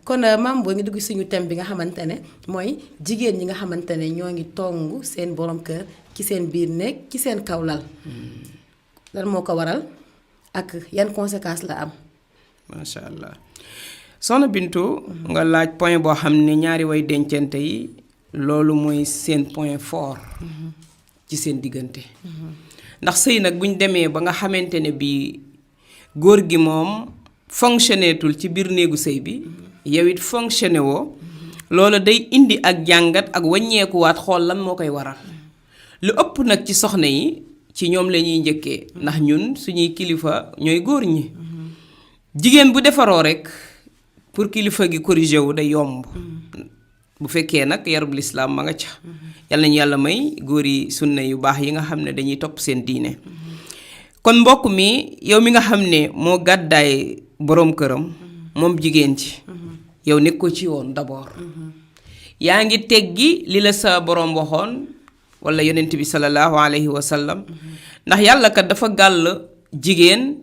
kon maam boo ngi dugg suñu thème bi nga xamante ne mooy jigéen ñi nga xamante ne ñoo ngi tongu seen borom kër ci seen biir néeg ci seen kaw lal lan moo ko waral ak yan conséquences la am. macha allah soxna Bintu nga laaj point boo xam ne ñaari way dencante yi loolu mooy seen point fort ci seen diggante ndax sëy nag buñ demee ba nga xamante ne bii góor gi moom fonctionné tul ci biir néegu sëy bi yow it fonctionné woo loolu day indi ak jàngat ak wàññeekuwaat xool lan moo koy waral lu ëpp nag ci soxna yi ci ñoom la ñuy njëkkee ndax ñun suñuy kilifa ñooy góor ñi jigéen bu defaroo rek pour kilifa gi corrigé wu day yomb bu fekkee nag yarub lislaam ma nga ca yàlla nañu yàlla may góor yi sunna yu baax yi nga xam ne dañuy topp seen diine kon mbokk mi yow mi nga xam ne moo gàddaay boroom këram moom jigéen ci yow nekk ko ci woon d'abord yaa ngi teggi li la sa boroom waxoon wala yonent bi sallallahu alayhi wa sallam ndax yàlla kat dafa gàll jigéen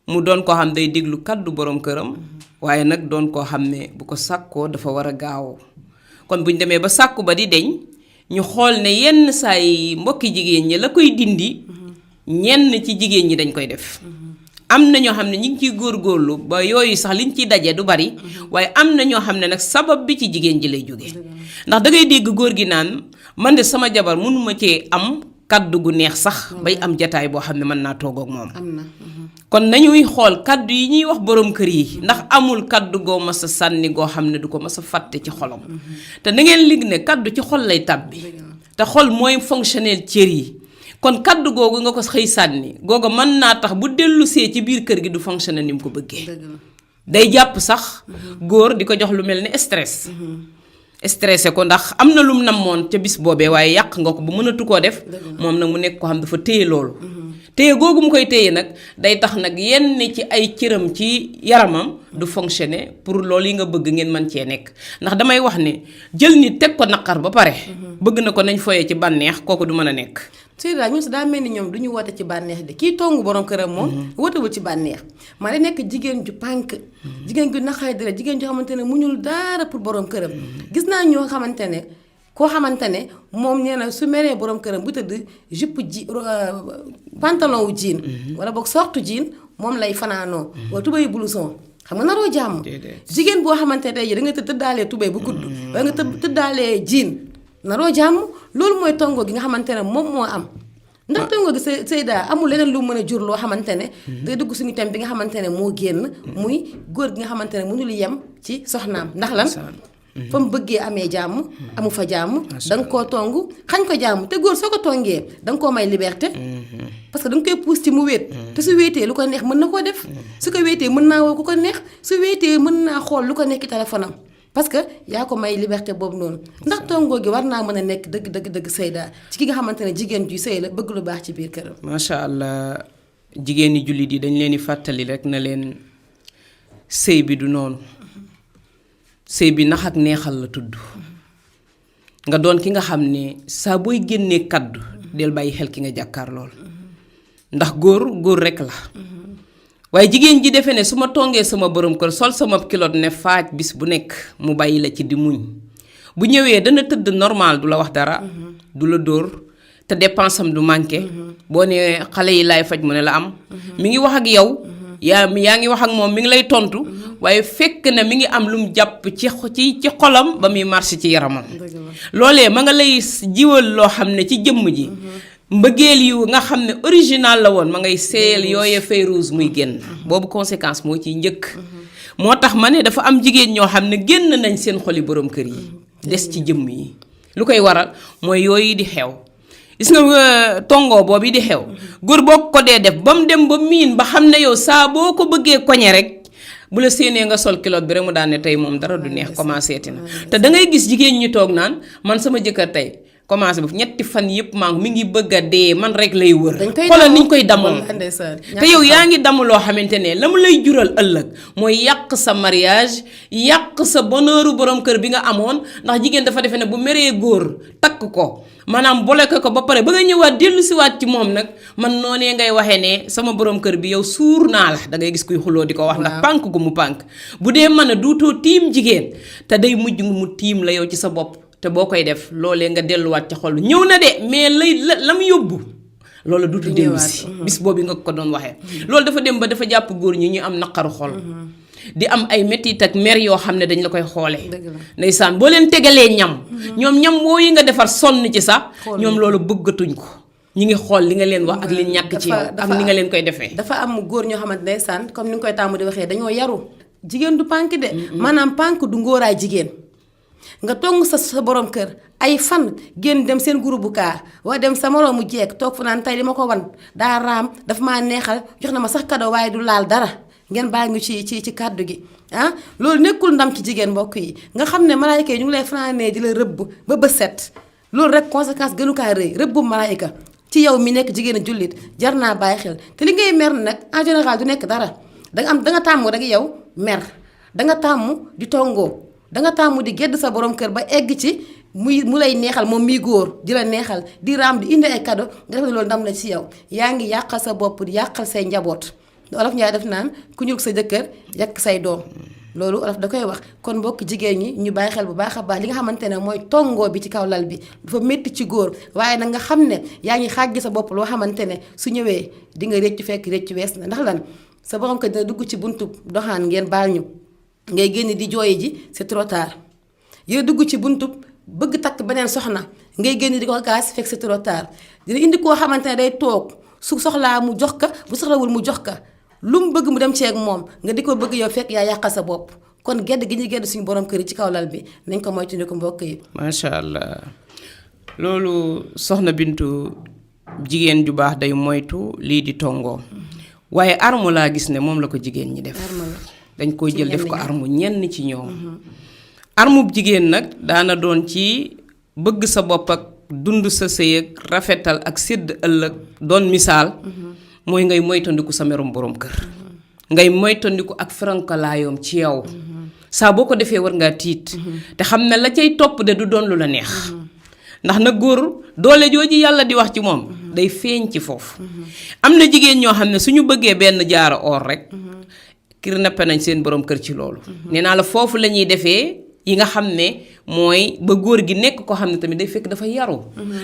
mu doon koo xam day déglu kàddu boroom këram waaye nag doon koo xam ne bu ko sàkkoo dafa war a gaaw kon buñ demee ba sàkku ba di deñ ñu xool ne yenn saa yi mbokki jigéen ñi la koy dindi ñenn ci jigéen ñi dañ koy def am na ñoo xam ne ñi ngi ciy góorgóorlu ba yooyu sax liñ ciy daje du bari waaye am na ñoo xam ne nag sabab bi ci jigéen ji lay jóge ndax dangay dégg góor gi naan man de sama jabar mënuma cee am kaddu gu neex sax bay am jataay boo xam ne mën naa toog ak moom kon nañuy xool kaddu yi ñuy wax borom kër yi ndax amul kaddu goo mas a sànni goo xam ne du ko mas a fàtte ci xolam te na ngeen lig ne kaddu ci xol lay tàbbi te xol mooy fonctionnel cër yi kon kaddu googu nga ko xëy sànni googu mën naa tax bu dellu see ci biir kër gi du fonctionner ni mu ko bëggee day jàpp sax góor di ko jox lu mel ni stress stressé ko ndax am na lum namoon ca bis boobee waaye yàq nga ko ba mënatu koo def moom nag mu nekk ko xam dafa téye loolu téye googu mu koy téye nag day tax nag yenn ci ay cëram ci yaramam du fonctionner pour loolu yi nga bëgg ngeen mën cee nekk ndax damay wax ne jël nit teg ko naqar ba pare bëgg na ko nañ foyee ci bànneex kooku du mën a nekk Seyda ñun si daa mel ni ñoom du ñu woote ci bànneex de kii tongu borom këram moom wootewul ci bànneex maa da nekk jigéen ju pànk jigéen ju naqari dara jigéen ju xamante ne muñul dara pour borom këram gis naa ñoo xamante ne koo xamante ne moom nee na su meree borom këram bu tëdd jupe ji pantalon wu jean wala boog sortu jean moom lay fanaanoo wala tubéy blouson xam nga naroo jàmm jigéen boo xamante ne tey da nga tëddaalee tubéy bu gudd wala nga tëddaalee jean naroo jàmm loolu mooy tongo gi nga xamante ne moom moo am ndax tongo gi Seyda amul leneen lu mën a jur loo xamante ne day dugg suñu thème bi nga xamante ne moo génn muy góor gi nga xamante ne mënul yem ci soxnaam ndax lan fa mu bëggee amee jàmm amu fa jàmm da nga koo tongu xañ ko jàmm te góor soo ko tongee da nga koo may liberté parce que da nga koy pousse ci mu wéet te su wéetee lu ko neex mën na koo def su ko wéetee mën naa woo ku ko neex su wéetee mën naa xool lu ko nekk téléphone am parce que yaa ko may liberté boobu noonu ndax tongoo gi war naa mën a nekk dëgg Seyda ci ki nga xamante ne jigéen ju sëy la bëgg lu baax ci biir këram. macha allah jigéen ñi jullit yi dañ leen di fàttali rek na leen sëy bi du noonu sëy bi nax ak neexal la tudd nga doon ki nga xam ne saa booy génnee kaddu del bàyyi xel ki nga jàkkaar lool ndax góor rekk la. waaye jigéen ji defe ne su ma tongee sama borom kër sol sama kilot ne faaj bis bu nekk mu bàyyi la ci di muñ bu ñëwee dana tëdd normal du la wax dara du la dóor te dépense am du manqué boo ne xale yi laay faj mu ne la am mi ngi wax ak yow yaa ngi wax ak moom mi ngi lay tontu waaye fekk na mi ngi am lu mu jàpp ci xolam ba muy marché ci yaramam loolee ma nga lay jiwal loo xam ne ci jëmm ji mbëggeel yu nga xam ne original la woon ma ngay seel yooye fay rouge muy génn boobu conséquence moo ciy njëkk moo tax ma ne dafa am jigéen ñoo xam ne génn nañ seen xoli borom kër yi des ci jëmm yi lu koy waral mooy yooyu di xew gis nga tongoo boobu di xew góor boo ko dee def ba mu dem ba miin ba xam ne yow saa boo ko bëggee koñe rek bu la séenee nga sol kilot bi rek mu daan ne tey moom dara du neex commencé ti na te da ngay gis jigéen ñi toog naan man sama jëkkër tey commencé ba ñetti fan yëpp maa mi ngi bëgg a dee man rek lay wër. xoolal niñ koy damoo te yow yaa ngi damm loo xamante ne la mu lay jural ëllëg mooy yàq sa mariage yàq sa bonheuru borom kër bi nga amoon ndax jigéen dafa defe ne bu meree góor takk ko maanaam bloqué ko ba pare ba nga ñëwaat dellu siwaat ci moom nag man noonee ngay waxee ne sama borom kër bi yow suur naa la da ngay gis kuy xuloo di ko wax ndax pànk gu mu pànk bu dee mën a duutoo tiim jigéen te day mujj mu tiim la yow ci sa bopp te boo koy def loolee nga delluwaat ci xol ñëw na de mais la mu yóbbu loolu duutu dellu si bis boobu nga ko doon waxee loolu dafa dem ba dafa jàpp góor ñi ñu am naqaru xol di am ay métit ak mer yoo xam ne dañ la koy xoolee ndeysaan boo leen tegalee ñam ñam woo yi nga defar sonn ci sax ñoom loolu bëggatuñ ko ñi ngi xool li nga leen wax ak li ñàkk ci yow ak ni nga leen koy defee dafa am góor ñoo xamante ndeysaan comme ni nga koy tàmm di waxee dañoo yaru jigéen du pànk de maanaam pànk du ngóoraay jigéen nga tong sa borom kër ay fan génn dem seen groupe bu kaa waa dem sa moroomu jeeg toog fu naan tey li ma ko wan daa raam dafa maa neexal jox na ma sax cadeau waaye du laal dara ngeen baal ñu ci kàddu gi ah loolu nekkul ndam ci jigéen mbokk yi nga xam ne malaayika yi ñu ngi lay fanaanee di la rëbb ba bët set loolu rek conséquence gënu kaa rëy rëbbu malaayika ci yow mi nekk jigéen a jullit jar naa bàyyi xel te li ngay mer nag en général du nekk dara danga tàmm rek yow mer danga tàmm di tongoo danga tàmm di gedd sa borom kër ba egg ci mu lay neexal moom miy góor di la neexal di raam di indi ay cadeau nga def ne loolu ndam la ci yow yaa ngi yàqal sa bopp di yàqal say njaboot olof Njaay def naan ku ñuul sa jëkkër yàq say doom loolu olof da koy wax kon mbokk jigéen ñi ñu bàyyi xel bu baax a baax li nga xamante ne mooy tongoo bi ci kaw lal bi dafa métti ci góor waaye nag nga xam ne yaa ngi xàjj sa bopp loo xamante ne su ñëwee di nga réccu fekk réccu wees na ndax lan sa borom kër dina dugg ci buntu doxaan ngeen baal ñu ngay génn di jooyi ji c'est trop tard yow dugg ci buntu bëgg takk beneen soxna ngay génn di ko gaas fekk c'est trop tard dina indi koo xamante ne day toog su soxlaa mu jox ka bu soxlawul mu jox ka lu mu bëgg mu dem ceeg moom nga di ko bëgg yow fekk yaa yàqal sa bopp kon gedd gi ñuy gedd suñu borom kër yi ci kaw lal bi nañ ko moytu ni ko mbokk yi. macha allah loolu soxna Bintu jigéen ju baax day moytu lii di tongoo waaye arme laa gis ne moom la ko jigéen ñi def. dañ koy jël def ko arme ñenn ci ñoom. arme bu jigéen nag daana doon ci bëgg sa bopp ak dund sa sëy ak rafetal ak sédd ëllëg doon misaal. mooy ngay moytandiku sa merum borom kër ngay moytandiku ak ferankalaayom ci yow saa boo ko defee war ngaa tiit te xam ne la cay topp de du doon lu la neex ndax nag góor doole jooju yàlla di wax ci moom day feeñ ci foofu am na jigéen ñoo xam ne suñu bëggee benn jaaro or rek kir nappe nañ seen borom kër ci loolu nee naa la foofu la ñuy defee yi nga xam ne mooy ba góor gi nekk koo xam ne tamit day fekk dafa yaru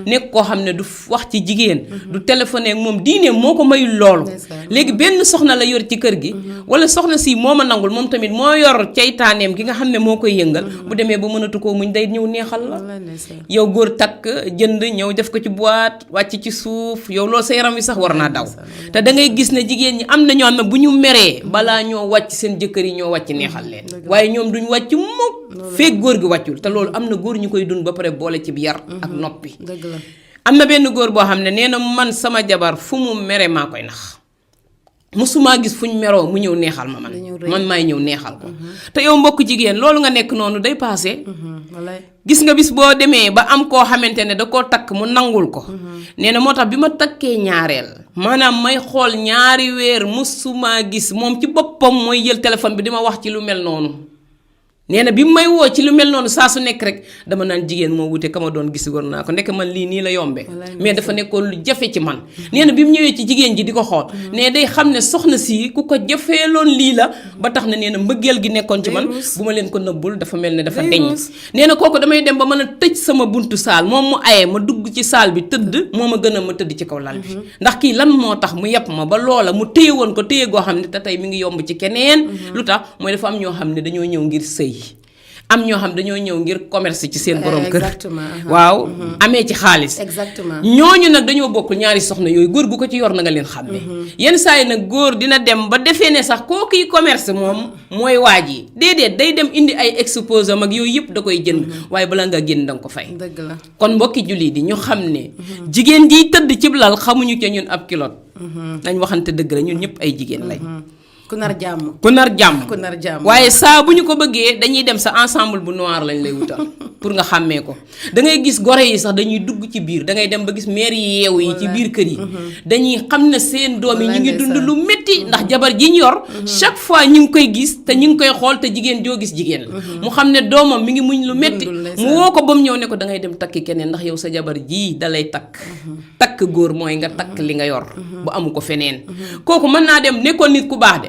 nekk koo xam ne du wax ci jigéen du téléphoné ak moom diine moo ko mayul loolu léegi benn soxna la yor ci kër gi wala soxna si moo ma nangul moom tamit moo yor ceytaaneem gi nga xam ne moo koy yëngal bu demee ba mënatu koo muñ day ñëw neexal la yow góor takk jënd ñëw def ko ci boîte wàcc ci suuf yow loolu sa yaram wi sax war naa daw te da ngay gis ne jigéen ñi am na ñoo xam ne bu ñu meree balaa ñoo wàcc seen jëkkër yi ñoo wàcc neexal leen waaye ñoom duñ wàcc mukk feek góor gi wàccul te loolu am na góor ñu koy dund ba pare boole ci yar ak noppi am na benn góor boo xam ne nee na man sama jabar fu mu mere maa koy nax musuma gis fuñ meroo mu ñëw neexal ma man maay ñëw neexal ko te yow mbokk jigéen loolu nga nekk noonu day passé gis nga bis boo demee ba am koo xamante ne da koo takk mu nangul ko nee na moo tax bi ma takkee ñaareel maanaam may xool ñaari weer musuma gis moom ci boppam mooy jël téléphone bi di ma wax ci lu mel noonu nee na bi mu may woo ci lu mel noonu saa su nekk rek dama naan jigéen moo wute kama doon gis war naa ko nekk man lii nii la yombee mais dafa nekkoon lu jafe ci man nee na bi mu ñëwee ci jigéen ji di ko xool ne day xam ne soxna si ku ko jafeeloon lii la ba tax na nee na mbëggeel gi nekkoon ci man bu ma leen ko nëbbul dafa mel ne dafa deñ nee na kooku damay dem ba mën a tëj sama buntu saal moom mu ayee ma dugg ci saal bi tëdd moo ma gën a ma tëdd ci kaw lal bi ndax kii lan moo tax mu yàpp ma ba loola mu téye woon ko téye goo xam ne te tey mi ngi yomb ci keneen lu tax mooy dafa am ñoo xam ne dañoo ñëw ngir sëy am ñoo xam dañoo ñëw ngir commerce ci seen borom kër waaw amee ci xaalis ñooñu nag dañoo bokkul ñaari soxna yooyu góor gu ko ci yor na nga leen xàmme yenn saa yi nag góor dina dem ba defee ne sax koo kiy commerce moom mooy waaj yi déedéet day dem indi ay exposé mag yooyu yëpp da koy jënd waaye balaa nga génn danga ko fay kon mbokki julli di ñu xam ne jigéen jiy tëdd cib lal xamuñu ca ñun ab kilot nañ waxante dëgg la ñun ñëpp ay jigéen lañ ku nar jàmm. ku nar jàmm. ku nar jàmm. waaye saa bu ñu ko bëggee dañuy dem sa ensemble bu noir lañ lay wutal pour nga xàmmee ko da ngay gis gore yi sax dañuy dugg ci biir da ngay dem ba gis mère yi yeewu yi ci biir kër yi dañuy xam ne seen doom yi ñu ngi dund lu métti ndax jabar ji ñu yor chaque fois ñu ngi koy gis te ñu ngi koy xool te jigéen joo gis jigéen la mu xam ne doomam mi ngi muñ lu métti mu woo ko ba mu ñëw ne ko da ngay dem takki keneen ndax yow sa jabar ji dalay takk takk góor mooy nga takk li nga yor bu amu ko feneen kooku mën naa dem nekkoon nit ku baax de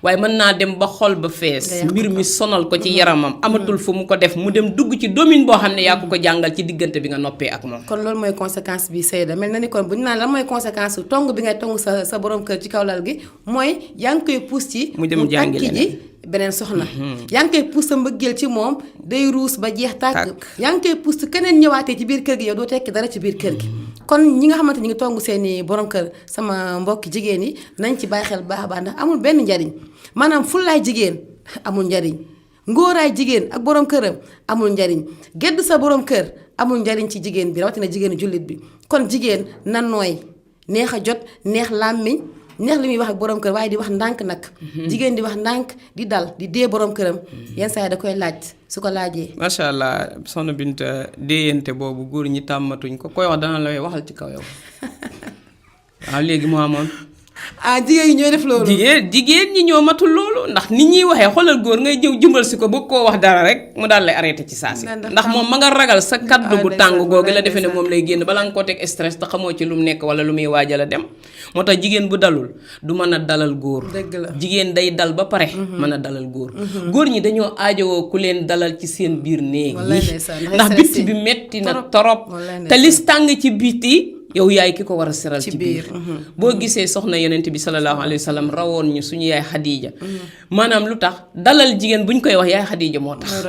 waaye mën naa dem ba xol ba fees mbir mi sonal ko ci yaramam amatul fu mu ko def mu dem dugg ci domaine boo xam ne yaa ko jàngal ci diggante bi nga noppee ak moom. kon loolu mooy conséquence bi Seyda mel na ni kon bu ñu naan lan mooy conséquence su tong bi ngay tong sa borom kër ci kaw lal gi mooy yaa ngi koy pousse ci mu dem jàngi takki ji beneen soxna yaa ngi koy pousse sa mbëggeel ci moom day ruus ba jeex tàkk yaa ngi koy pousse keneen ñëwaatee ci biir kër gi yow doo tekki dara ci biir kër gi kon ñi nga xamante ñi ngi tong seeni borom kër sama mbokki jigéen yi nañ ci bàyyi xel baax a baax ndax amul benn njariñ maanaam fullaay jigéen amul njariñ ngóoraay jigéen ak borom këram amul njariñ gedd sa borom kër amul njariñ ci jigéen bi rawatina jigéenu jullit bi kon jigéen na nooy neex a jot neex làmmiñ neex li muy wax ak borom kër waaye di wax ndànk nag jigéen di wax ndànk di dal di dee borom këram yenn saa yi da koy laaj su ko laajee. macha allah soxna Binta déeyante boobu góor ñi tàmmatuñ ko koy wax dana la waxal ci kaw yow waaw léegi moo amoon. jigéen ñi ñooy def loolu. jigéen ñi ñoo matul loolu ndax nit ñuy waxee xoolal góor ngay jëw jëmbal si ko bëgg koo wax dara rek mu daal lay arrêté ci saa si ndax moom ma nga ragal sa kaddu gu tàng googu la defe ne moom lay génn balaa nga koo teg stress te xamoo ci lu mu nekk wala lu muy waajal a dem moo tax jigéen bu dalul du mën a dalal góor. dëgg la jigéen day dal ba pare. mën a dalal góor. góor ñi dañoo aajowoo ku leen dalal ci seen biir néeg yi ndax bitti bi metti na torop te lis tàng ci biti yow yaay ki ko war a seral ci biir boo gisee soxna yonent bi sallallahu alayhi wa sallam rawoon ñu suñu yaay Xadiija maanaam lu tax dalal jigéen bu ñu koy wax yaay Xadiija moo tax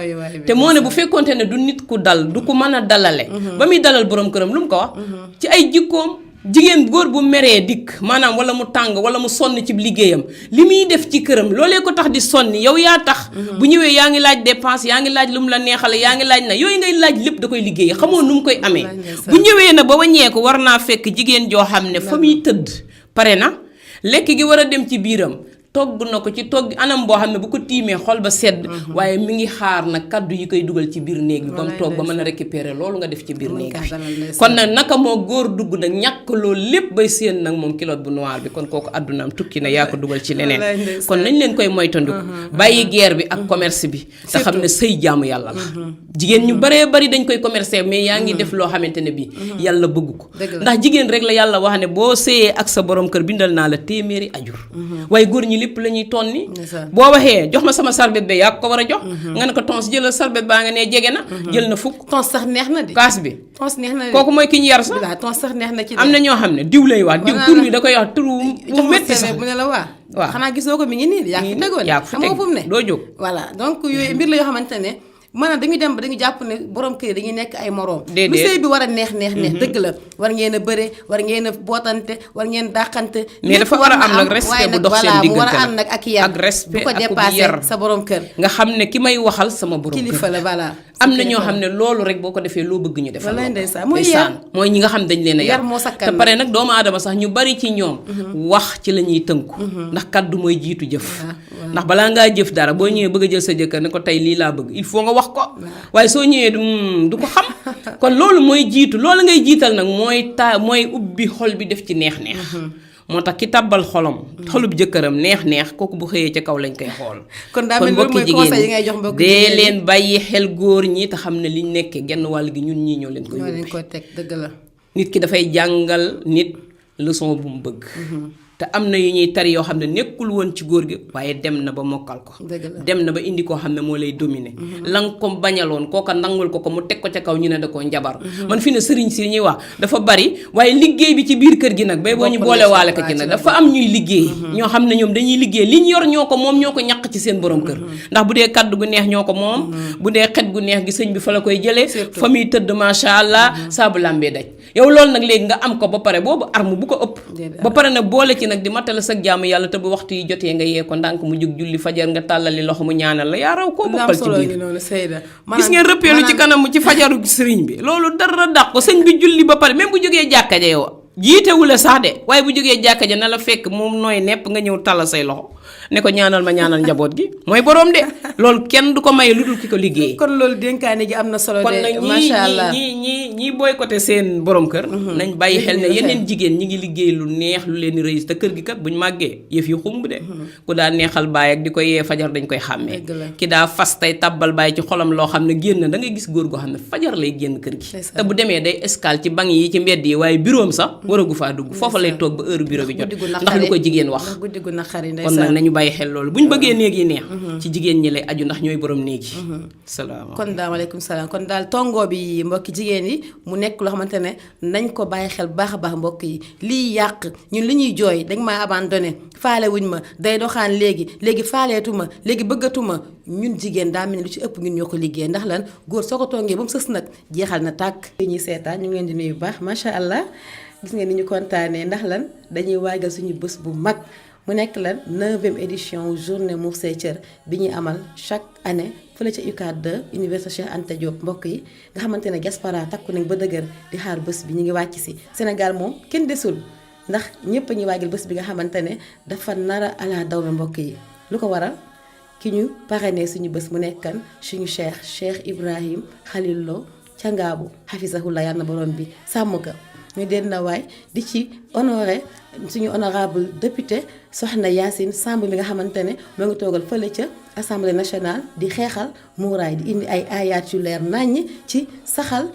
te moo ne bu fekkonte ne du nit ku dal du ko mën a dalale ba muy dalal borom këram lu mu ko wax ci ay jikkoom jigéen góor bu meree dikk maanaam wala mu tàng wala mu sonn ci liggéeyam li muy def ci këram loolee ko tax di sonni yow yaa tax bu ñëwee yaa ngi laaj dépense yaa ngi laaj lu mu la neexale yaa ngi laaj na yooyu ngay laaj lépp da koy liggéey xamoo nu mu koy amee bu ñëwee na ba waññeeku war naa fekk jigéen joo xam ne fa muy tëdd pare na lekk gi war a dem ci biiram togg na ko ci togg anam boo xam ne bu ko tiimee xol ba sedd waaye mi ngi xaar nag kaddu yi koy dugal ci biir néeg bi ba mu toog ba mën a récupérer loolu nga def ci biir néeg bi kon nag naka moo góor dugg nag ñàkk loolu lépp bay séen nag moom kilote bu noir bi kon kooku àddunaam tukki na yaa ko dugal ci leneen kon nañ leen koy moytandiku bàyyi guerre bi ak commerce bi te xam ne sëy jaamu yàlla la jigéen ñu baree bari dañ koy commercer mais yaa ngi def loo xamante ne bi yàlla bëgg ko ndax jigéen rek la yàlla wax ne boo sëyee ak sa borom kër bindal naa la téeméeri ajur waaye góor ñi lépp la ñuy tonni boo waxee jox ma sama sarbet ba yaa ko war a jox nga ne ko tons jëlal sarbet baa nga ne jege na jël na fukk tons sax neex na de kaas bi tons neex na de kooku mooy ki ñu yar sax tons sax neex na ci am na ñoo xam ne diw lay wax diw tur bi da koy wax tur bu metti sax mu ne la waaw xanaa gisoo ko mi ngi nii yaa fi tegoon xamoo fu mu ne doo jóg voilà donc yooyu mbir la yoo xamante ne maanaam dañuy dem ba dañu jàpp ne borom kër dañuy nekk ay moroom lu sëy bi war a neex dëgg la war ngeen a bëre war ngeen a bootante war ngeen dàqante mais dafa war a am nag respect bu dox seen diggante mu war a am nag ak yar ak respect bu ko dépassé sa borom kër nga xam ne ki may waxal sama borom kër kilifa la voilà am na ñoo xam ne loolu rek boo ko defee loo bëgg ñu defal ndeysaan mooy yar mooy ñi nga xam dañ leen a yar moo sakkan te pare nag doomu aadama sax ñu bari ci ñoom wax ci la ñuy tënku ndax kaddu mooy jiitu jëf ndax balaa ngaa jëf dara boo ñëwee bëgg a jël sa jëkkër ne ko tey lii laa bëgg il faut nga wax ko waaye soo ñëwee du ko xam kon loolu mooy jiitu loolu ngay jiital nag mooy ubbi xol bi def ci neex-neex moo tax ki tàbbal xolub jëkkëram neex kooku bu xëyee ca kaw lañ koy xool kon mbokki jigéen ñi dee leen bàyyi xel góor ñi te xam ne liñ nekkee genn wàll gi ñun ñii ñoo leen koy yóbbee teg dëgg la nit ki dafay jàngal nit leçon bu mu bëgg te am na yu ñuy tari yoo xam ne nekkul woon ci góor gi waaye dem na ba mokkal ko dem na ba indi koo xam ne moo lay dominer la nga ko bañaloon kooka nangul ko mu teg ko ca kaw ñu ne da koo njabar man fi ne sëriñ si ñuy wax dafa bari waaye liggéey bi ci biir kër gi nag bay boo ñu boole waale ko ci nag dafa am ñuy liggéey ñoo xam ne ñoom dañuy liggéey li ñu yor ñoo ko moom ñoo ko ñaq ci seen borom kër ndax bu dee kaddu gu neex ñoo ko moom bu dee xet gu neex gi sëñ bi fa la koy jëlee fa muy tëdd macha allah saabu làmbee daj yow loolu nag léegi nga am ko ba pare boobu arme bu ko ëpp ba pare nag boole ci nag di matale sa jaamu yàlla te bu waxtu yi jotee nga yee ko ndànk mu jóg julli fajar nga tàllali loxo mu ñaanal la yaa raw koo bokkal ci biir gis ngeen rëppeelu ci kanam ci fajaru sëriñ bi loolu dara dàq ko sëñ bi julli ba pare même bu jógee jàkka ja yow jiitewula sax de waaye bu jógee jàkka ja na la fekk moom nooy nepp nga ñëw tàllal say loxo ne ko ñaanal ma ñaanal njaboot gi mooy borom de loolu kenn du ko maye lu dul ki ko liggéey. kon loolu dénkaane gi am na solo kon de nag macha allah ñii boycotté seen borom kër. nañ bàyyi xel ne yeneen jigéen ñi ngi liggéey lu neex lu leen di rëy te kër gi kat buñ màggee yëf yi xumb de. ku daa neexal baay ak di ko yee fajar dañ koy xàmmee. ki daa fas tey tabbal baay ci xolam loo xam ne génn da ngay gis góor goo xam ne fajar lay génn kër gi. te bu demee day escale ci banc yi ci mbedd yi waaye bureau am sax waragu faa dugg foofa lay toog ba heure bureau bi jot ndax lu ko jigéen wax. kon nag nañu bàyyi xel loolu buñ bëggee néeg yi neex ci jigéen ñi lay aju ndax ñooy borom néeg yi. salaamaaleykum kon daal waaleykum salaam kon daal tongoo bi mbokki jigéen yi mu nekk loo xamante ne nañ ko bàyyi xel baax a baax mbokk yi lii yàq ñun li ñuy jooy dañ maa abandonné faale wuñ ma day doxaan léegi faaleetu ma léegi bëggatu ma ñun jigéen daa mel ni lu ci ëpp ñun ñoo ko liggéey ndax lan góor soo ko tongee ba mu sës nag jeexal na tàkk. ñuy seetaan ñu ngi leen di nuyu bu baax macha allah gis ngeen ni ñu kontaanee ndax lan dañuy waajal suñu bés bu mag mu nekk lan 9e édition journée Muur Say Cër bi ñuy amal chaque année fële ca UCAD 2 Université Cheikh Anta Diop mbokk yi nga xamante ne diaspora takku nañ ba dëgër di xaar bés bi ñu ngi wàcc si Sénégal moom kenn desul ndax ñëpp a ñuy waajal bés bi nga xamante ne dafa nara ala daw la mbokk yi lu ko waral ki ñu parrainé suñu bés mu nekkan suñu Cheikh Ibrahim Khalil Lo ca Ngaabu hafizahullah yàlla na borom bi sàmm ka ñu den na waay di ci honoré suñu honorable député soxna Yacine Samb mi nga xamante ne moo ngi toogal fële ca assemblée nationale di xeexal muuraay di indi ay ayaat yu leer naññ ci saxal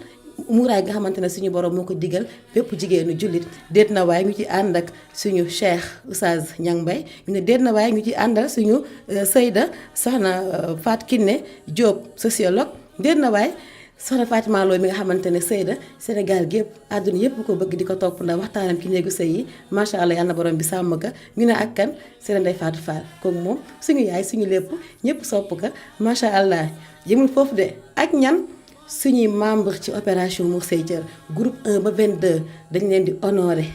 muuraay nga xamante ne suñu borom moo ko digal bépp jigéenu jullit déet na waaye ñu ci ànd ak suñu cheikh Oustaz Niang Mbaye ñu ne déet na waaye ñu ci àndal suñu Seyda soxna Fatou Kiné Diop sociologue déet na waaye soxna Fatima Lo mi nga xamante ne Seyda Sénégal gépp àdduna yépp ko bëgg di ko topp ndax waxtaanam ci néegu sëy yi macha allah yàlla na borom bi sàmm ka ñu ne ak kan Seyda Ndeye Fatou Fall kooku moom suñu yaay suñu lépp ñëpp sopp ka macha allah yëmul foofu de ak ñan suñuy membre ci opération Muur Say Cër groupe 1 ba 22 dañ leen di honoré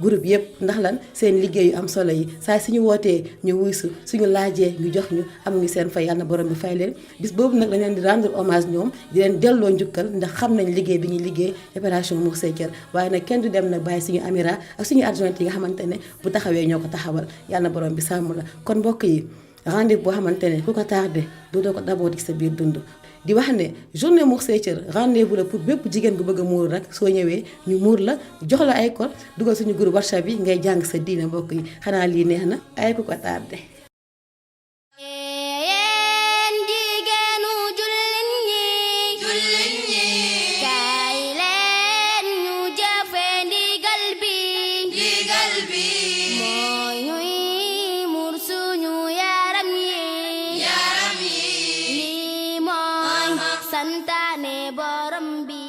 groupe yëpp ndax lan seen liggéey yu am solo yi saa suñu wootee ñu wuysu suñu laajee ñu jox ñu amuñu seen fay yàlla na borom bi fay leen bis boobu nag dañ leen di rendre hommage ñoom di leen delloo njukkal ndax xam nañ liggéey bi ñuy liggéey opération Muur Say Cër waaye nag kenn du dem nag bàyyi suñu amira ak suñu adjointe yi nga xamante ne bu taxawee ñoo ko taxawal yàlla na borom bi sàmm la kon mbokk yi rendez-vous boo xamante ne ku ko tardé doo ko d'abord ci sa biir dund di wax ne journée Muur Say Cër rendez-vous la pour bépp jigéen gu bëgg a muur rek soo ñëwee ñu muur la jox la ay code dugal suñu groupe WhatsApp bi ngay jàng sa diine mbokk yi xanaa lii neex na ay ku ko tardé. santaane borom bi